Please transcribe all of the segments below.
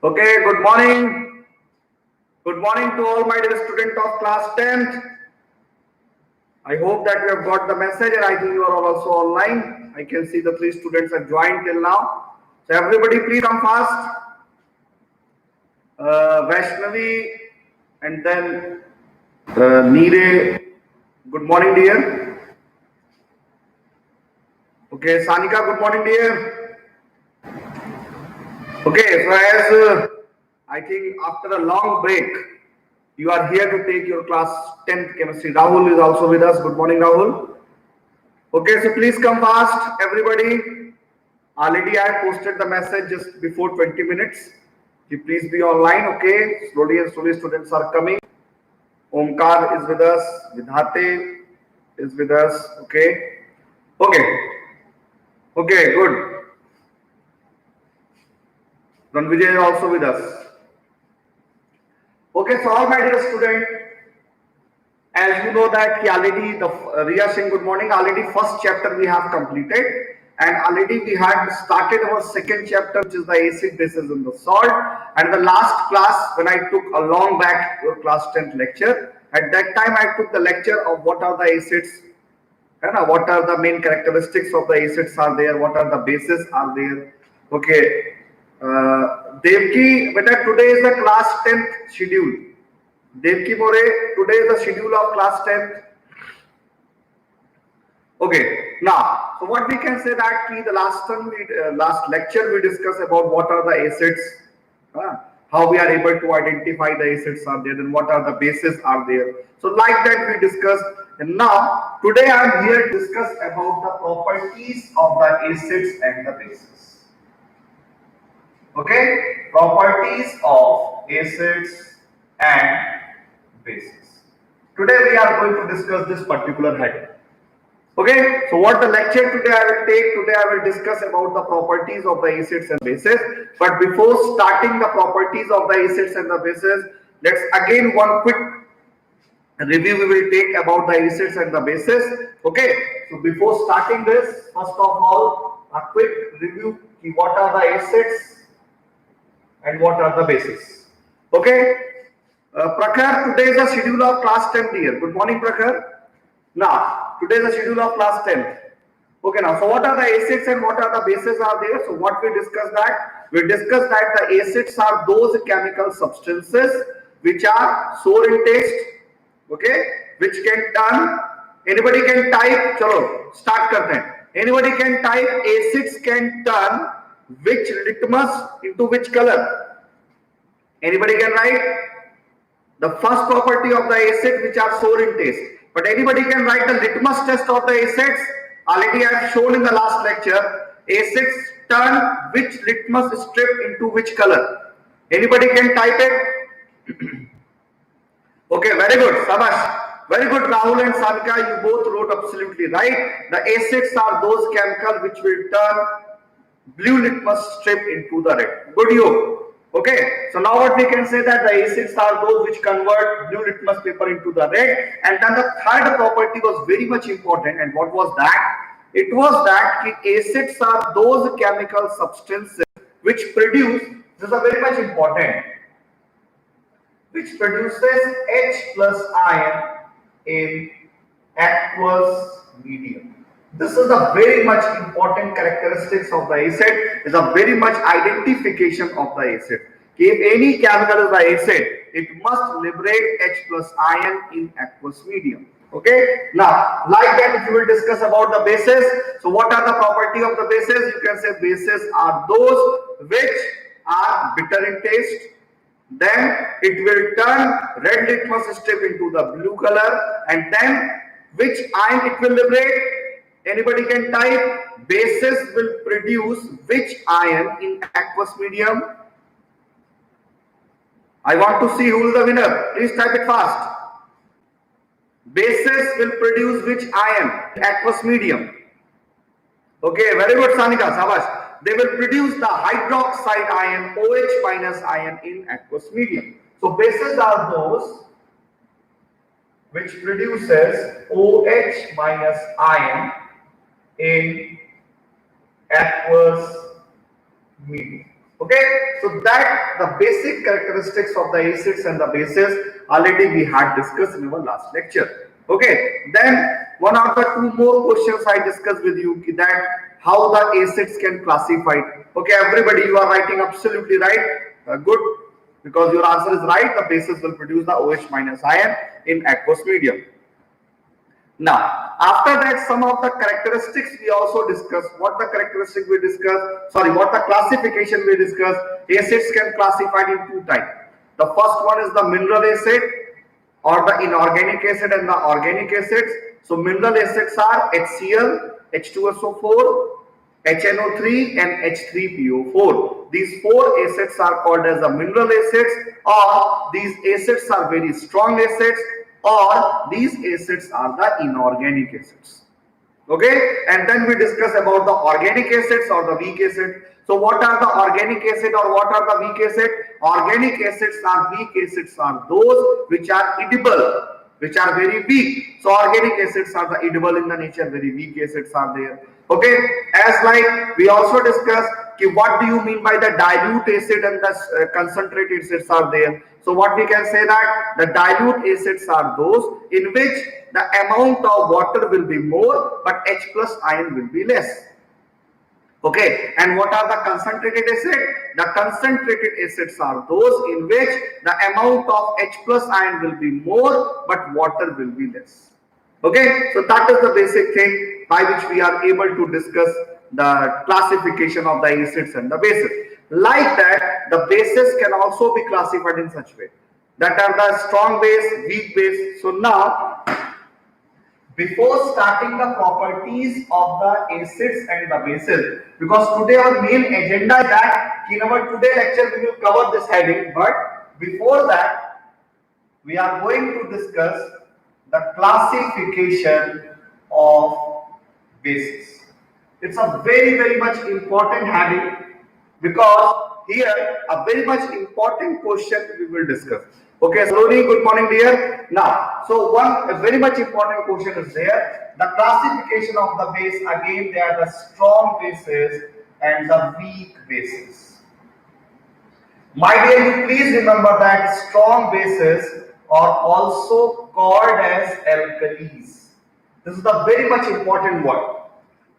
Okay, good morning. Good morning to all my dear students of class 10th. I hope that you have got the message and I think you are all also online. I can see the 3 students have joined till now. So everybody please come fast. Vaishnavi and then Neere. Good morning dear. Okay, Sanika, good morning dear. Okay, so as I think after a long break, you are here to take your class 10th chemistry. Rahul is also with us. Good morning, Rahul. Okay, so please come fast, everybody. Already I posted the message just before 20 minutes. Please be online, okay? Slowly and slowly students are coming. Omkar is with us. Vidhate is with us, okay? Okay, okay, good. Ranvijay is also with us. Okay, so all my dear students, as you know that already the Riya Singh, good morning. Already first chapter we have completed, and already we had started our second chapter, which is the acid, bases, and the salt. And the last class, when I took a long back your class 10th lecture, at that time I took the lecture of what are the acids, what are the main characteristics of the acids are there, what are the bases are there. Okay, Devki, beta, today is the class 10th schedule. Devki More, today is the schedule of class 10th. Okay, now, so what we can say that the last time last lecture we discussed about what are the acids, how we are able to identify the acids are there, and what are the bases are there. So like that we discussed, and now today I am here to discuss about the properties of the acids and the bases. Okay, properties of acids and bases. Today we are going to discuss this particular heading. Okay, so what the lecture today I will take, today I will discuss about the properties of the acids and bases. But before starting the properties of the acids and the bases, let's again one quick review we will take about the acids and the bases. Okay, so before starting this, first of all, a quick review, what are the acids and what are the bases. Okay, Prakhar, today is the schedule of class 10 dear. Good morning, Prakhar. Now, today is the schedule of class 10. Okay, now, so what are the acids and what are the bases are there? So what we discussed that? We discussed that the acids are those chemical substances which are sour in taste, okay, which can turn, anybody can type, chalo, start karte hain. Anybody can type acids can turn which litmus into which color? Anybody can write? The first property of the acid which are sour in taste. But anybody can write the litmus test of the acids. Already I have shown in the last lecture. Acids turn which litmus strip into which color. Anybody can type it? Okay, very good. Sabash. Very good, Rahul and Sanika. You both wrote absolutely right. The acids are those chemicals which will turn blue litmus strip into the red. Good, you. Okay, so now what we can say that the acids are those which convert blue litmus paper into the red. And then the third property was very much important. And what was that? It was that acids are those chemical substances which produce, this is a very much important, which produces H plus ion in aqueous medium. This is a very much important characteristics of the acid, is a very much identification of the acid. If any chemical is the acid, it must liberate H plus ion in aqueous medium. Okay, now like that if you will discuss about the bases, so what are the property of the bases? You can say bases are those which are bitter in taste, then it will turn red litmus strip into the blue color, and then which ion it will liberate? Anybody can type. Bases will produce which ion in aqueous medium? I want to see who is the winner. Please type it fast. Bases will produce which ion in aqueous medium? Okay, very good, Sanika. Sabash. They will produce the hydroxide ion, OH minus ion in aqueous medium. So bases are those which produces OH minus ion in aqueous medium. Okay, so that the basic characteristics of the acids and the bases already we had discussed in our last lecture. Okay, then one or the two more questions I discussed with you that how the acids can classify. Okay, everybody, you are writing absolutely right. Good, because your answer is right. The bases will produce the OH minus ion in aqueous medium. Now, after that, some of the characteristics we also discuss. What the characteristic we discuss? Sorry, what the classification we discuss? Acids can classified in two types. The first one is the mineral acid or the inorganic acid and the organic acids. So, mineral acids are HCl, H2SO4, HNO3 and H3PO4. These four acids are called as the mineral acids, or these acids are very strong acids, or these acids are the inorganic acids. Okay, and then we discuss about the organic acids or the weak acid. So what are the organic acid or what are the weak acid? Organic acids are weak acids are those which are edible, which are very weak. So organic acids are the edible in the nature, very weak acids are there. Okay, as like we also discussed what do you mean by the dilute acid and the concentrated acids are there. So what we can say that the dilute acids are those in which the amount of water will be more but H plus ion will be less. Okay, and what are the concentrated acids? The concentrated acids are those in which the amount of H plus ion will be more but water will be less. Okay, so that is the basic thing by which we are able to discuss the classification of the acids and the bases. Like that, the bases can also be classified in such way that are the strong base, weak base. So now, before starting the properties of the acids and the bases, because today our main agenda is that in our today lecture we will cover this heading, but before that we are going to discuss the classification of bases. It's a very much important heading because here a very much important question we will discuss. Okay, slowly, good morning dear. Now, so one very much important question is there. The classification of the base, again they are the strong bases and the weak bases. My dear, you please remember that strong bases are also called as alkalis. This is the very much important word.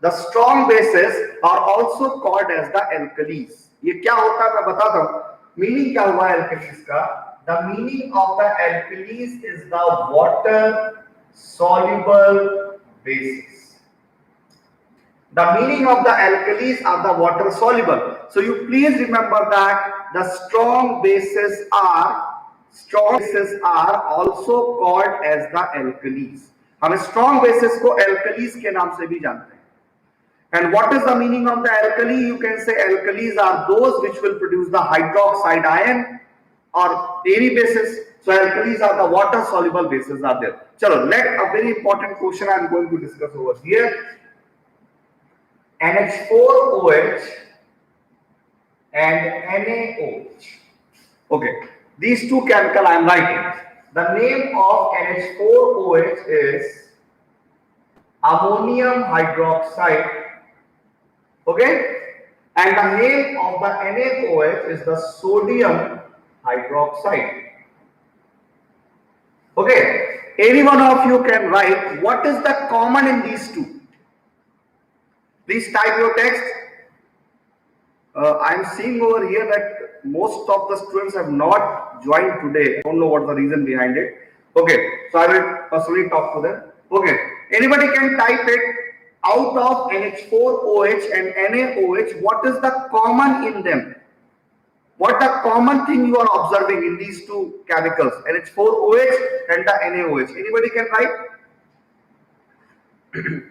The strong bases are also called as the alkalis. ये क्या होता है मैं बताता हूँ. Meaning क्या हुआ alkalis का? The meaning of the alkalis is the water soluble bases. The meaning of the alkalis are the water soluble. So you please remember that the strong bases are also called as the alkalis. हम strong bases को alkalis के नाम से भी जानते हैं. And what is the meaning of the alkali? You can say alkalis are those which will produce the hydroxide ion or any bases. So alkalis are the water soluble bases are there. Chalo, let a very important question I am going to discuss over here. NH4OH and NaOH. Okay, these two chemical I am writing. The name of NH4OH is ammonium hydroxide. Okay, and the name of the NaOH is the sodium hydroxide. Okay, any one of you can write what is the common in these two. Please type your text. I am seeing over here that most of the students have not joined today. I don't know what the reason behind it. Okay, so I will personally talk to them. Okay, anybody can type it. Out of NH4OH and NaOH, what is the common in them? What the common thing you are observing in these two chemicals, NH4OH and the NaOH? Anybody can write?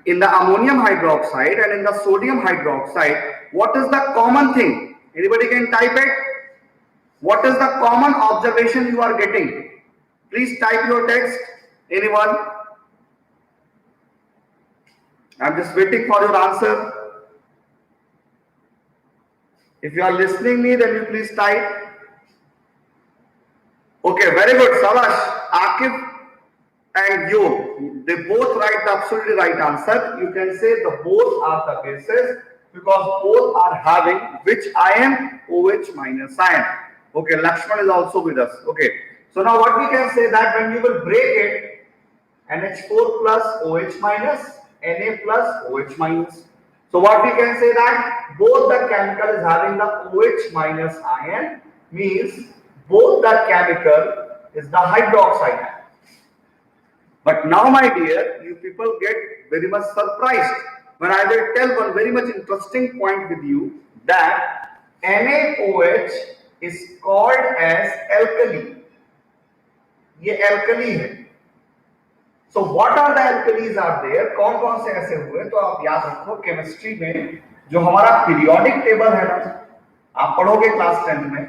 In the ammonium hydroxide and in the sodium hydroxide, what is the common thing? Anybody can type it? What is the common observation you are getting? Please type your text. Anyone? I'm just waiting for your answer. If you are listening me, then you please type. Okay, very good. Sabash, Akif and you, they both write the absolutely right answer. You can say the both are the bases because both are having which ion? OH minus ion. Okay, Lakshman is also with us. Okay, so now what we can say that when we will break it, NH4 plus OH minus, Na plus OH minus. So what we can say that both the chemical is having the OH minus ion, means both the chemical is the hydroxide ion. But now, my dear, you people get very much surprised when I will tell one very much interesting point with you that NaOH is called as alkali. ये alkali है. So what are the alkalis are there? कौन-कौन से ऐसे हुए? तो आप याद रखो केमिस्ट्री में जो हमारा पीरियोडिक टेबल है ना, आप पढ़ोगे क्लास 10 में,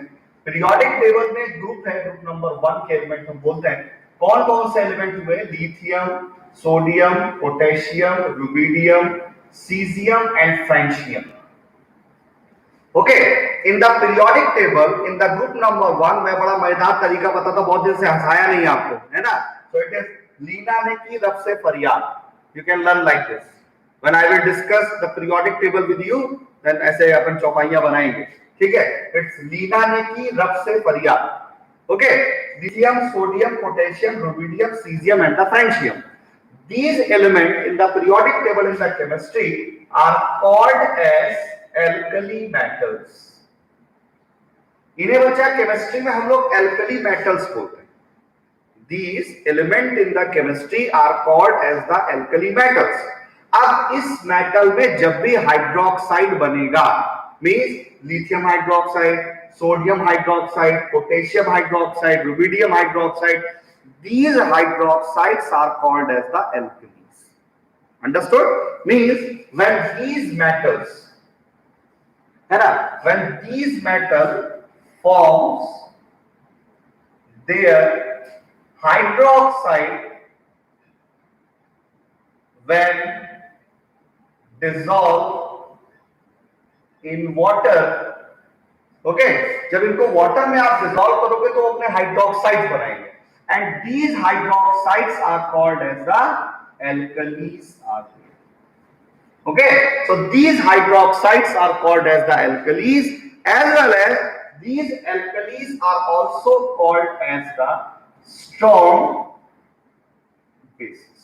पीरियोडिक टेबल में ग्रुप है, ग्रुप नंबर 1 के एलिमेंट हम बोलते हैं. कौन कौन से एलिमेंट हुए? Lithium, sodium, potassium, rubidium, caesium and francium. Okay, in the periodic table in the group number 1 मैं बड़ा मजेदार तरीका बताता, बहुत दिन से हंसाया नहीं आपको, है ना. सो इट इज लीना ने की रब से फरियाद. You can learn like this when I will discuss the periodic table with you, then ऐसे अपन चौपाइयां बनाएंगे. ठीक है, इट्स लीना ने की रब से फरियाद. Okay, lithium, sodium, potassium, rubidium, cesium and the francium. These elements in the periodic table in the chemistry are called as alkali metals. इन्हें बच्चा केमिस्ट्री में हम लोग alkali metals बोलते हैं. These elements in the chemistry are called as the alkali metals. अब इस metal में जब भी हाइड्रोक्साइड बनेगा, means lithium hydroxide, sodium hydroxide, potassium hydroxide, rubidium hydroxide, these hydroxides are called as the alkalis. Understood? Means when these metals, when these metal forms their hydroxide when dissolved in water. Okay, जब इनको water में आप dissolve करोगे तो अपने hydroxides बनाएंगे, and these hydroxides are called as the alkalis are there. Okay, so these hydroxides are called as the alkalis, as well as these alkalis are also called as the strong bases.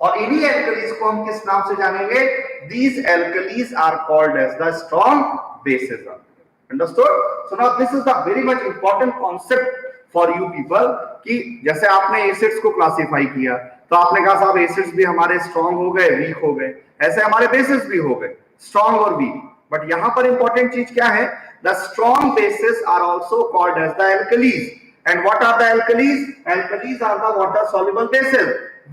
और इन्हीं alkalis को हम किस नाम से जानेंगे? These alkalis are called as the strong bases. Understood? So now this is the very much important concept for you people कि जैसे आपने एसिड्स को क्लासिफाई किया तो आपने कहा साहब एसिड्स भी हमारे स्ट्रॉन्ग हो गए, वीक हो गए, ऐसे हमारे बेसिस भी हो गए स्ट्रॉन्ग और वीक. बट यहां पर इंपॉर्टेंट चीज क्या है? The strong basis are also called as the alkalis. And what are the alkalis? Alkalis are the water soluble basis.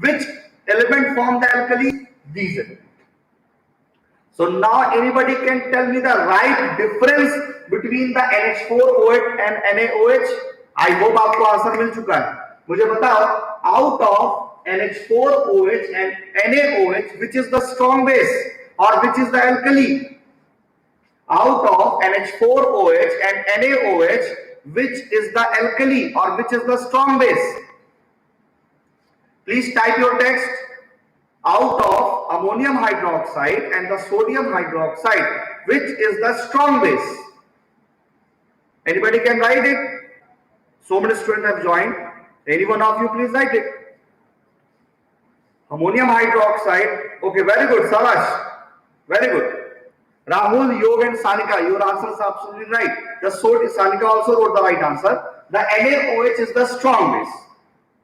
Which element form the alkalis? These elements. So now anybody can tell me the right difference between the NH4OH and NaOH? I hope आपको answer मिल चुका है. मुझे बताओ, out of NH4OH and NaOH, which is the strong base or which is the alkali? Out of NH4OH and NaOH, which is the alkali or which is the strong base? Please type your text. Out of ammonium hydroxide and the sodium hydroxide, which is the strong base? Anybody can write it? So many students have joined. Any one of you please write it. Ammonium hydroxide. Okay, very good, Savash. Very good. Rahul, Yog and Sanika, your answers are absolutely right. The Sanika also wrote the right answer. The NaOH is the strong base.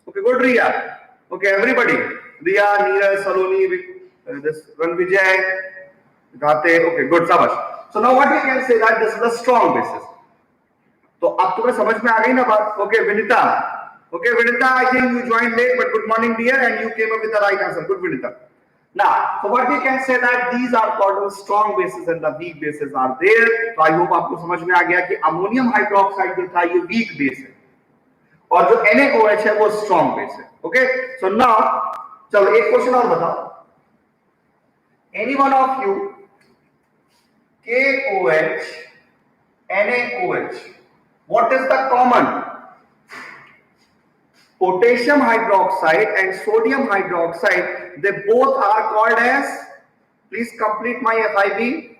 Okay, good, Riya. Okay, everybody. Riya, Neeraj, Saloni, this Ranvijay, Gate. Okay, good, Sabash. So now what we can say that this is the strong basis. तो अब तुम्हें समझ में आ गई ना बात? Okay, Vinita. Okay, Vinita, I think you joined late, but good morning, dear, and you came up with the right answer. Good, Vinita. Now, so what we can say that these are called strong bases and the weak bases are there. So I hope आपको समझ में आ गया कि ammonium hydroxide जो था ये weak base है और जो NaOH है वो स्ट्रॉन्ग बेस है. ओके, सो नाउ चलो एक क्वेश्चन और बताओ. Any one of you KOH NaOH, what is the common? Potassium hydroxide and sodium hydroxide, they both are called as, please complete my FIB.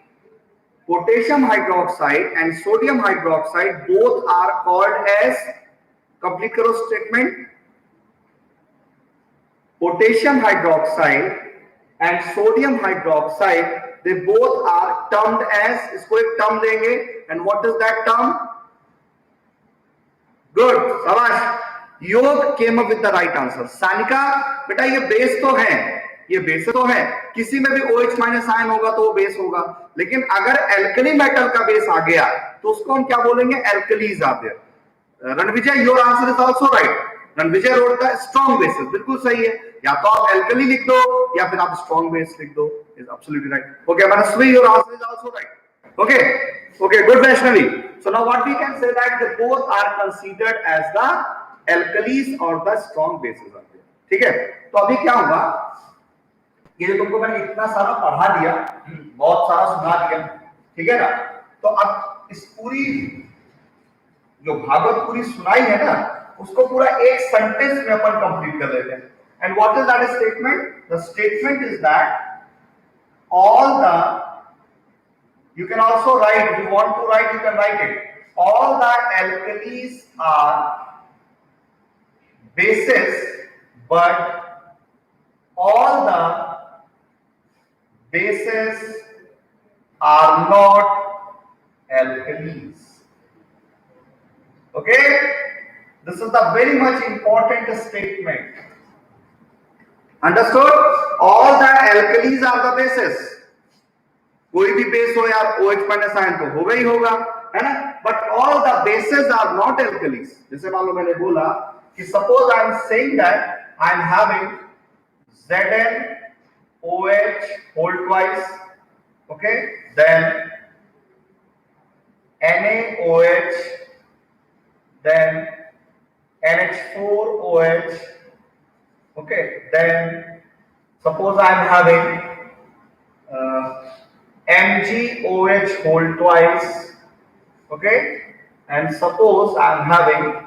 potassium hydroxide and sodium hydroxide both are called as, complete karo statement, potassium hydroxide and sodium hydroxide, they both are termed as, इसको एक term देंगे, and what is that term? Good, शाबाश. योग came up with the right answer. Sanika बेटा ये base तो है, ये बेस तो है, किसी में भी OH माइनस आयन होगा तो वो बेस होगा, लेकिन अगर एल्कली मेटल का बेस आ गया तो उसको हम क्या बोलेंगे? Alkalis are there. Ranvijay, your answer is also right. Ranvijay रोड का स्ट्रॉन्ग बेसिस बिल्कुल सही है, या तो आप एल्कली लिख दो या फिर आप स्ट्रॉन्ग बेस लिख दो. Is absolutely right. Okay, Manasvi, your answer is also right. Okay okay, good Vaishnavi. So now what we can say that they both are considered as the alkalis और the strong basis are there. ठीक है, तो अभी क्या होगा, ये तुमको मैंने इतना सारा पढ़ा दिया, बहुत सारा सुना दिया, ठीक है ना. तो अब इस पूरी जो भागवत पूरी सुनाई है ना, उसको पूरा एक सेंटेंस में अपन कंप्लीट कर लेते हैं. And what is that statement? The statement is that all the, you can also write, if you want to write you can write it, all the alkalis are bases but all the bases are not alkalis. Okay, this is the very much important statement. Understood? All the alkalis are the bases. कोई भी base हो यार, OH minus ion तो होगा ही होगा, है ना. But all the bases are not alkalis. जैसे मान लो मैंने बोला कि suppose I am saying that I am having ZnOH whole twice, okay, then NaOH, then NH4OH, okay, then suppose I am having MgOH whole twice, okay, and suppose I am having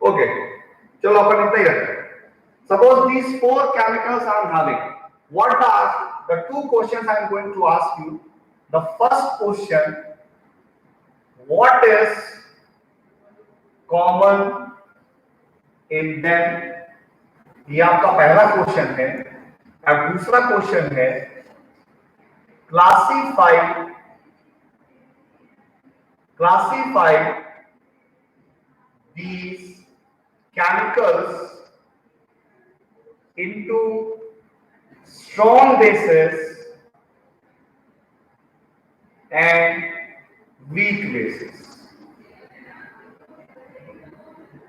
okay, चलो अपन इतना ही रखते हैं. Suppose these four chemicals I am having. What are the two questions I am going to ask you? The first question: what is common in them? ये आपका पहला question है. अब दूसरा क्वेश्चन है classify these chemicals into strong bases and weak bases.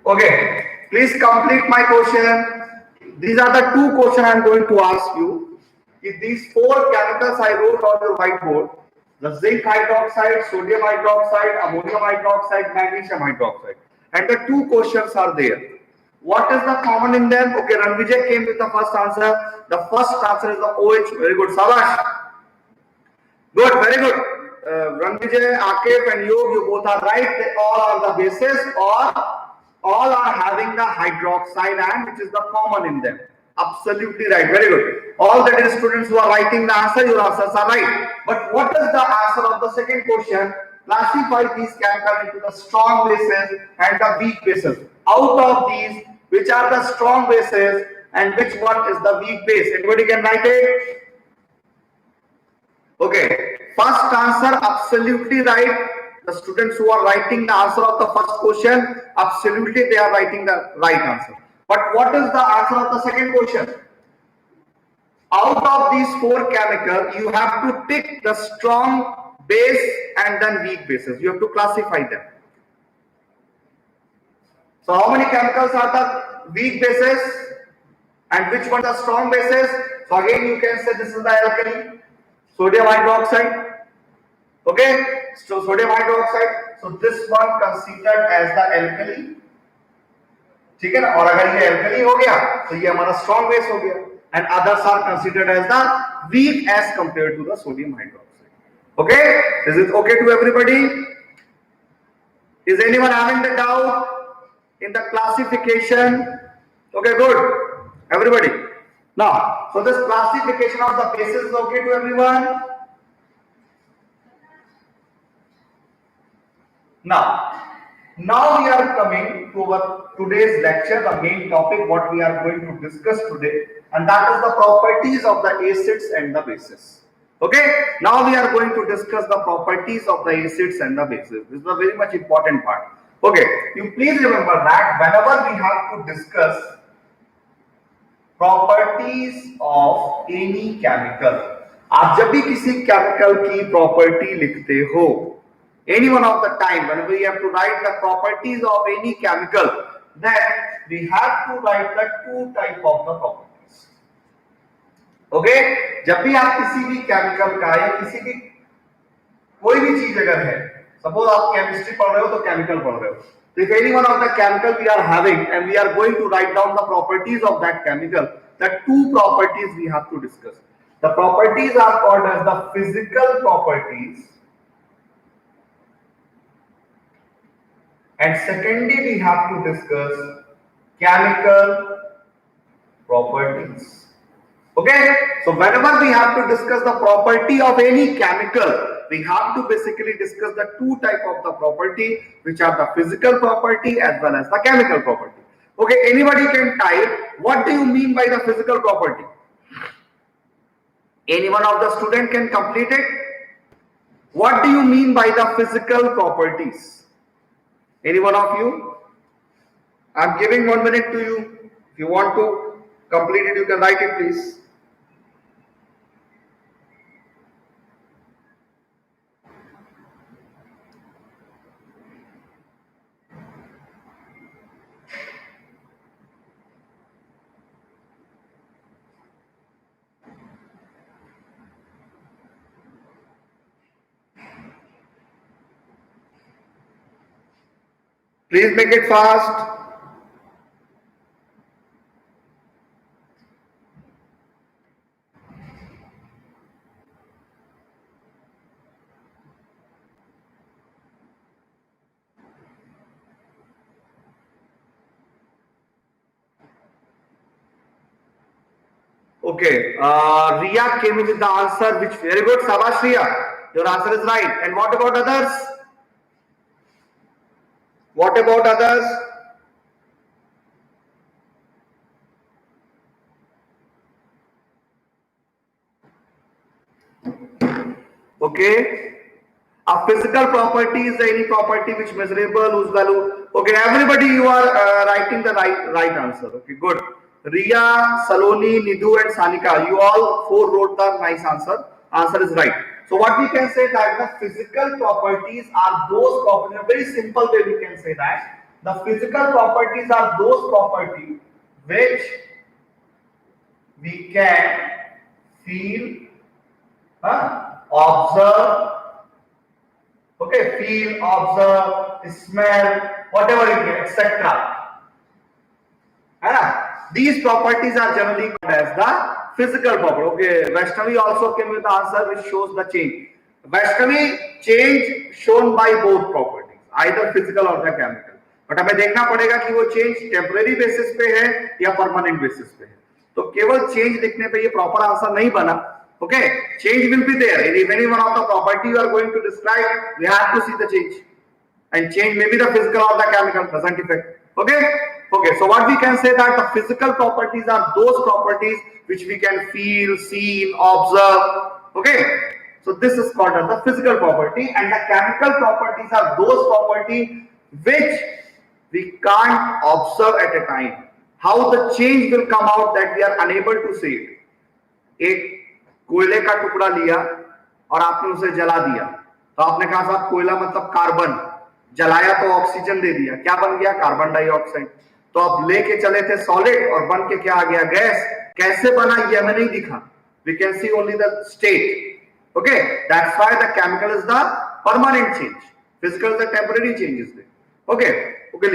Okay, please complete my question. These are the two questions I am going to ask you. If these four chemicals I wrote on the whiteboard, the zinc hydroxide, sodium hydroxide, ammonium hydroxide, magnesium hydroxide, and the two questions are there. What is the common in them? Okay, Ranvijay came with the first answer. The first answer is the OH. Very good, Sabash. Good, very good. Ranvijay, Akif, and you both are right. They all are the bases, or all are having the hydroxide ion, which is the common in them. Absolutely right. Very good. All the dear students who are writing the answer, your answers are right. But what is the answer of the second question? Classify these chemicals into the strong bases and the weak bases. Out of these, which are the strong bases and which one is the weak base? Anybody can write it? Okay. First answer, absolutely right. The students who are writing the answer of the first question, absolutely they are writing the right answer. But what is the answer of the second question? Out of these four chemicals, you have to pick the strong base and then weak bases. You have to classify them. So how many chemicals are the weak bases and which one are the strong bases? So again you can say this is the alkali, sodium hydroxide. Okay, so sodium hydroxide. So this one considered as the alkali. ठीक है ना. और अगर ये alkali हो गया तो ये हमारा strong base हो गया. And others are considered as the weak as compared to the sodium hydroxide. Okay, is it okay to everybody? Is anyone having the doubt in the classification? Okay, good. Everybody. Now, so this classification of the bases is okay to everyone? Now we are coming to our today's lecture, the main topic what we are going to discuss today, and that is the properties of the acids and the bases. Okay, now we are going to discuss the properties of the acids and the bases. This is a very much important part. Okay, you please remember that whenever we have to discuss properties of any chemical, आप जब भी किसी chemical की property लिखते हो, any one of the time whenever we have to write the properties of any chemical, then we have to write the two type of the properties. Okay, जब भी आप किसी भी केमिकल का या किसी भी कोई भी चीज अगर है, सपोज आप केमिस्ट्री पढ़ रहे हो तो केमिकल पढ़ रहे हो, so if any one of the chemical we are having and we are going to write down the properties of that chemical, the two properties we have to discuss. The properties are called as the physical properties, and secondly we have to discuss chemical properties. Okay, so whenever we have to discuss the property of any chemical, we have to basically discuss the two type of the property, which are the physical property as well as the chemical property. Okay, anybody can type what do you mean by the physical property? Any one of the student can complete it. What do you mean by the physical properties? Any one of you? I'm giving 1 minute to you. If you want to complete it, you can write it, please. Please make it fast. Okay, Riya came in with the answer, which very good. Sabash Riya, your answer is right. And what about others? What about others? Okay. A physical property is any property which measurable, whose value. Okay, everybody, you are writing the right answer. Okay, good. Riya, Saloni, Nidhu, and Sanika, you all four wrote the nice answer. Answer is right. So what we can say that the physical properties are those properties. In a very simple way, we can say that the physical properties are those properties which we can feel, observe, okay, feel, observe, smell, whatever it is, etc. These properties are generally called as the physical property. Okay, Vaishnavi also came with the answer which shows the change. Vaishnavi, change shown by both properties, either physical or the chemical. But हमें देखना पड़ेगा कि वो change temporary basis पे है या permanent basis पे है. तो केवल चेंज लिखने पे ये प्रॉपर आंसर नहीं बना. Okay, change will be there. If any one of the property you are going to describe, we have to see the change. And change may be the physical or the chemical, doesn't affect. Okay? Okay, so what we can say that the physical properties are those properties which we can feel, see, observe. Okay? So this is called as the physical property, and the chemical properties are those properties which we can't observe at a time. How the change will come out that we are unable to see it. एक कोयले का टुकड़ा लिया और आपने उसे जला दिया, तो आपने कहा साहब कोयला मतलब कार्बन, जलाया तो ऑक्सीजन दे दिया, क्या बन गया? Carbon dioxide. तो अब लेके चले थे सॉलिड और बन के क्या आ गया? गैस. कैसे बना ये हमें नहीं दिखा. We can see only the state. Okay, that's why the chemical is the permanent change, physical is the temporary changes. Okay, okay,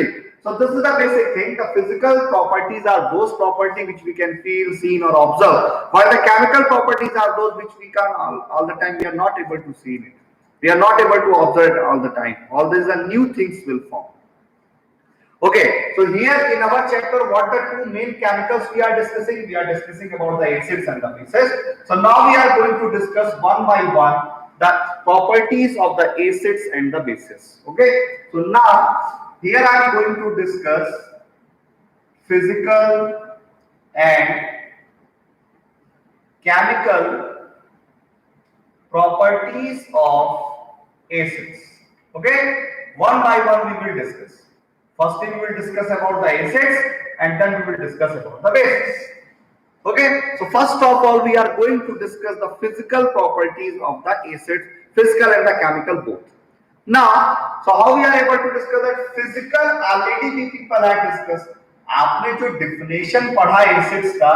so this is the basic thing. The physical properties are those properties which we can feel, see or observe, while the chemical properties are those which we can all the time we are not able to see it, we are not able to observe it all the time. All these are new things will form. Okay, so here in our chapter, what the two main chemicals we are discussing? We are discussing about the acids and the bases. So now we are going to discuss one by one the properties of the acids and the bases. Okay, so now here I am going to discuss physical and chemical properties of acids. Okay, one by one we will discuss. First we will discuss about the acids and then we will discuss about the bases. Okay, so first of all we are going to discuss the physical properties of the acids, physical and the chemical both. Now, so how we are able to discuss that physical already we people have discussed. आपने जो definition पढ़ा acids का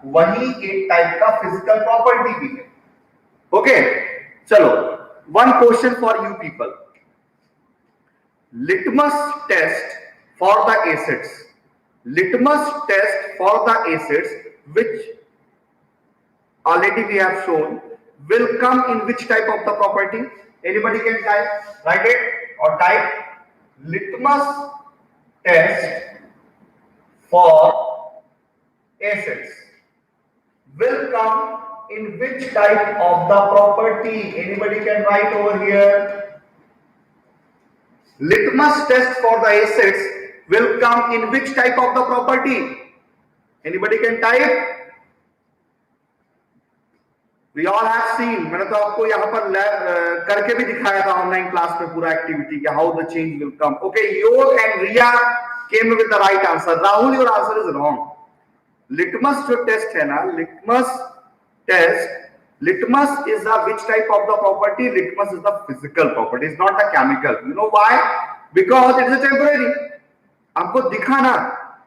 वही एक type का physical property भी है. Okay, चलो one question for you people. Litmus test for the acids. Litmus test for the acids which already we have shown will come in which type of the property? Anybody can type, write it or type litmus test for acids will come in which type of the property? Anybody can write over here. Litmus test for the acids will come in which type of the property? Anybody can type. We all have seen. मैंने तो आपको यहाँ पर करके भी दिखाया था online class में पूरा एक्टिविटी कि how the change will come. Okay, Yog and Riya came with the right answer. Rahul, your answer is wrong. Litmus जो टेस्ट है ना, litmus test, litmus is the which type of the property? Litmus is the physical property, it's not the chemical. You know why? Because it is a temporary. हमको दिखाना,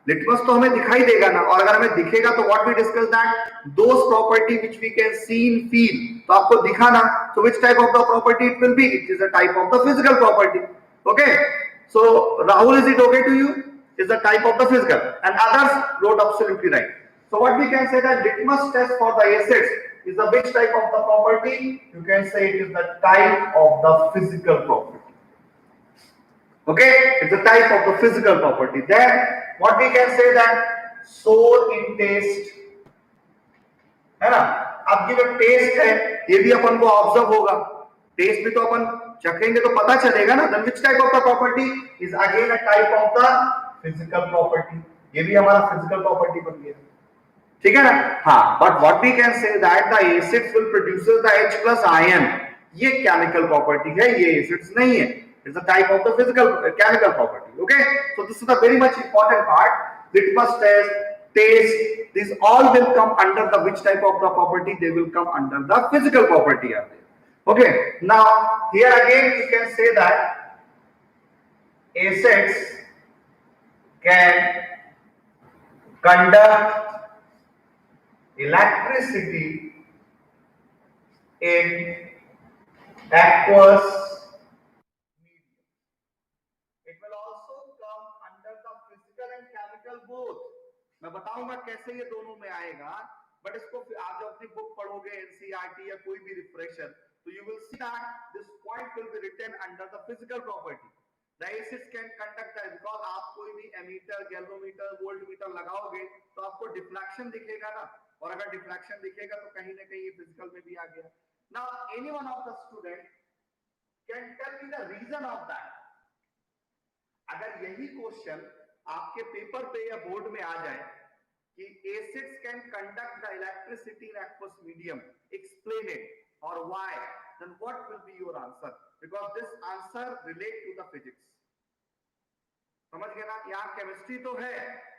litmus तो हमें दिखाई देगा ना, और अगर हमें दिखेगा तो what we discuss that those property which we can see in feel, तो आपको दिखाना, so which type of the property it will be? It is a type of the physical property. Okay, so Rahul, is it okay to you? Is the type of the physical, and others wrote absolutely right. So what we can say that litmus test for the acids is the which type of the property? You can say it is the type of the physical property. Okay, it's a type of the physical property. Then what we can say that sour in taste, है ना? अब ये जो test है ये भी अपन को observe होगा, टेस्ट भी तो अपन चखेंगे तो पता चलेगा ना. Then which type of the property is again a type of the physical property. ये भी हमारा physical property बन गया, ठीक है ना? हाँ, but what we can say that the acids will produce the H plus ion. ये chemical property है, ये acids नहीं है. It's a type of the physical chemical property. Okay, so this is a very much important part. Litmus test, taste, these all will come under the which type of the property? They will come under the physical property. Okay, now here again you can say that acids can conduct electricity in aqueous medium. It will also come under the physical and chemical both. मैं बताऊंगा कैसे ये दोनों में आएगा, but इसको आप जब अपनी बुक पढ़ोगे एनसीईआरटी या कोई भी रिफ्रेशर, तो you will see that this point will be written under the physical property. The acids can conduct that because आप कोई भी एमीटर, गैल्वेनोमीटर, वोल्टमीटर लगाओगे तो आपको डिफ्लेक्शन दिखेगा ना, और अगर डिफ्लेक्शन दिखेगा तो कहीं ना कहीं ये फिजिकल में भी आ गया. Now any one of the student can tell me the reason of that. अगर यही क्वेश्चन आपके पेपर पे या बोर्ड में आ जाए कि acids can conduct the electricity in aqueous medium, explain it or why, then what will be your answer? Because this answer relate to the physics. समझ गए ना? यहाँ केमिस्ट्री तो है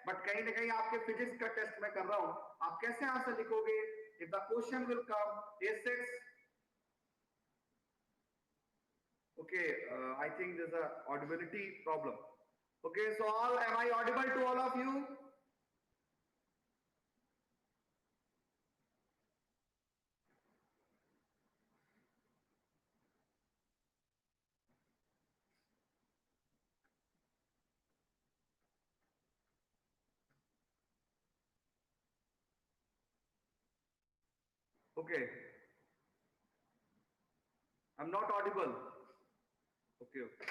बट कहीं ना कहीं आपके फिजिक्स का टेस्ट मैं कर रहा हूं, आप कैसे आंसर लिखोगे? If the question will come acids. Okay, I think there's a audibility problem. Okay, so all, am I audible to all of you? Okay, I'm not audible. Okay, okay.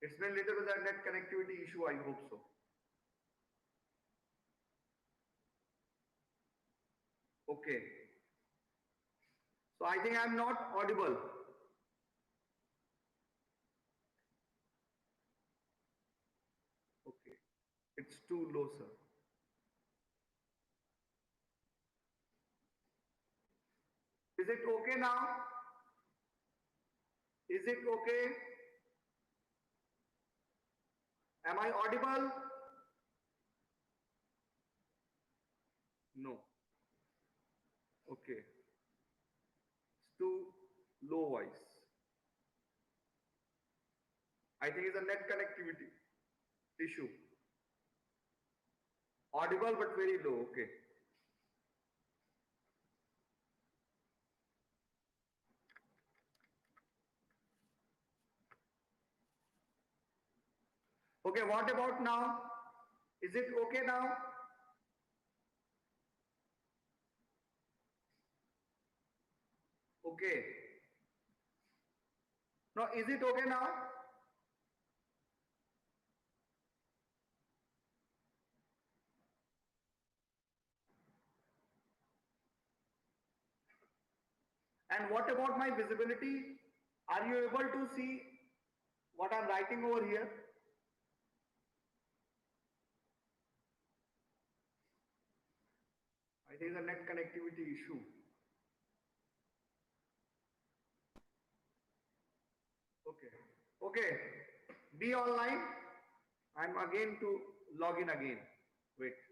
It's been little with a net connectivity issue, I hope so. Okay. So I think I'm not audible. Okay. It's too low, sir. Is it okay now? Is it okay? Am I audible? No. Okay. It's too low voice. I think it's a net connectivity issue. Audible but very low. Okay. Okay, what about now? Is it okay now? Okay. Now, is it okay now? And what about my visibility? Are you able to see what I'm writing over here? I think it's a net connectivity issue. Okay. Okay. Be online. I'm again to log in again. Wait.